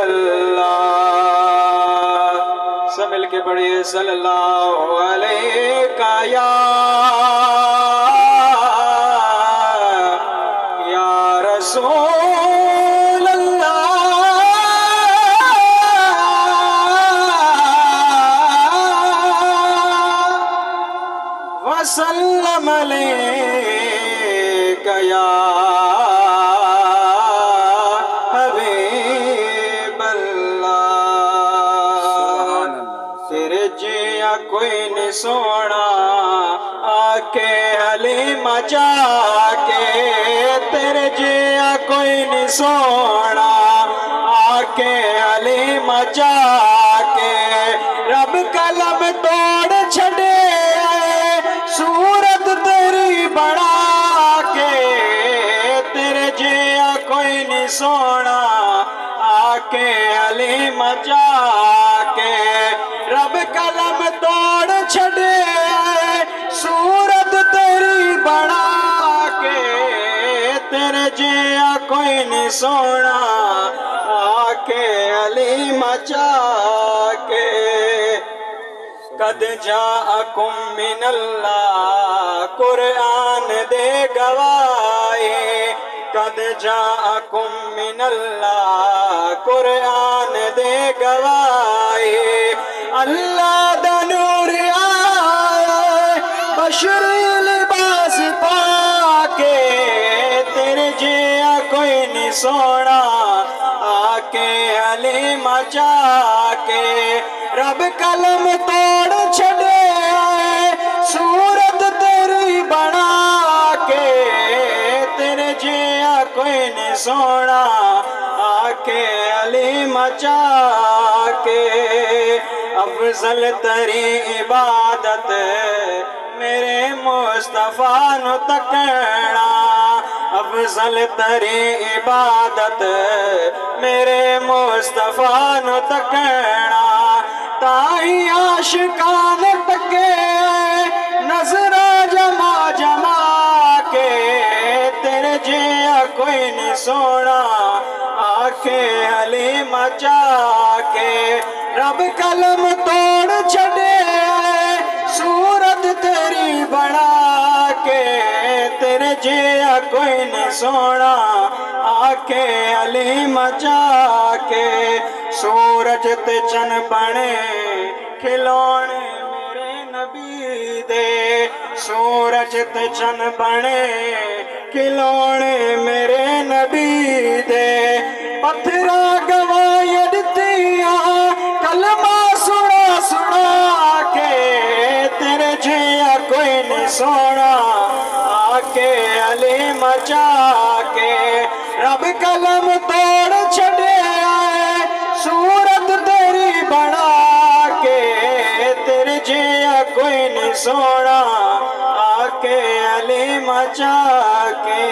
اللہ، سب مل کے پڑھیے صلی اللہ علیہ یا رسول اللہ، وسلم علیک یا تیرے جیا کوئی نہیں سونا آکے حلیمہ جا کے، تیرے جیا کوئی نہیں سونا آکے حلیمہ جا کے، رب قلم توڑ چھڑے صورت تیری بڑھا کے، تیرے جیا کوئی نہیں سونا آکے حلیمہ جا کے، رب قلم توڑ چھڑے صورت تیری بڑھا کے، تیرے جیا کوئی نہیں سونا آکے حلیمہ جا کے، قد جاءکم من اللہ قرآن دے گواہی، قد جاءکم من اللہ قرآن دے گواہی، اللہ دا نور آئے بشری لباس پاکے، تیرے جیا کوئی نہیں سونا آکے حلیمہ جا کے، رب قلم توڑ چھڑے صورت تیری بنا کے، تیرے جیا کوئی نہیں سونا آکے حلیمہ جا کے، افضل تری عبادت میرے مصطفیٰ نو تکنا، افضل تری عبادت میرے مصطفیٰ نو تکنا، تائی عاشقان تکے نظرہ جما جما کے، تیرے جیا کوئی نہیں سونا آکے حلیمہ جا کے، رب قلم توڑ چھڑے صورت تیری بڑھا کے، تیرے جیا کوئی نہیں سونا آکے حلیمہ جا کے، سورج تے چن بنے کھلونے میرے نبی دے، سورج تے چن بنے کھلونے میرے نبی دے، پتھرا گواہی دتیاں کلمہ سنا سنا کے، تیرے جیا کوئی نہیں سونا آکے حلیمہ جا کے، رب قلم توڑ چھڑے صورت تیری بڑھا کے، تیرے جیا کوئی نہیں سونا آکے حلیمہ جا کے۔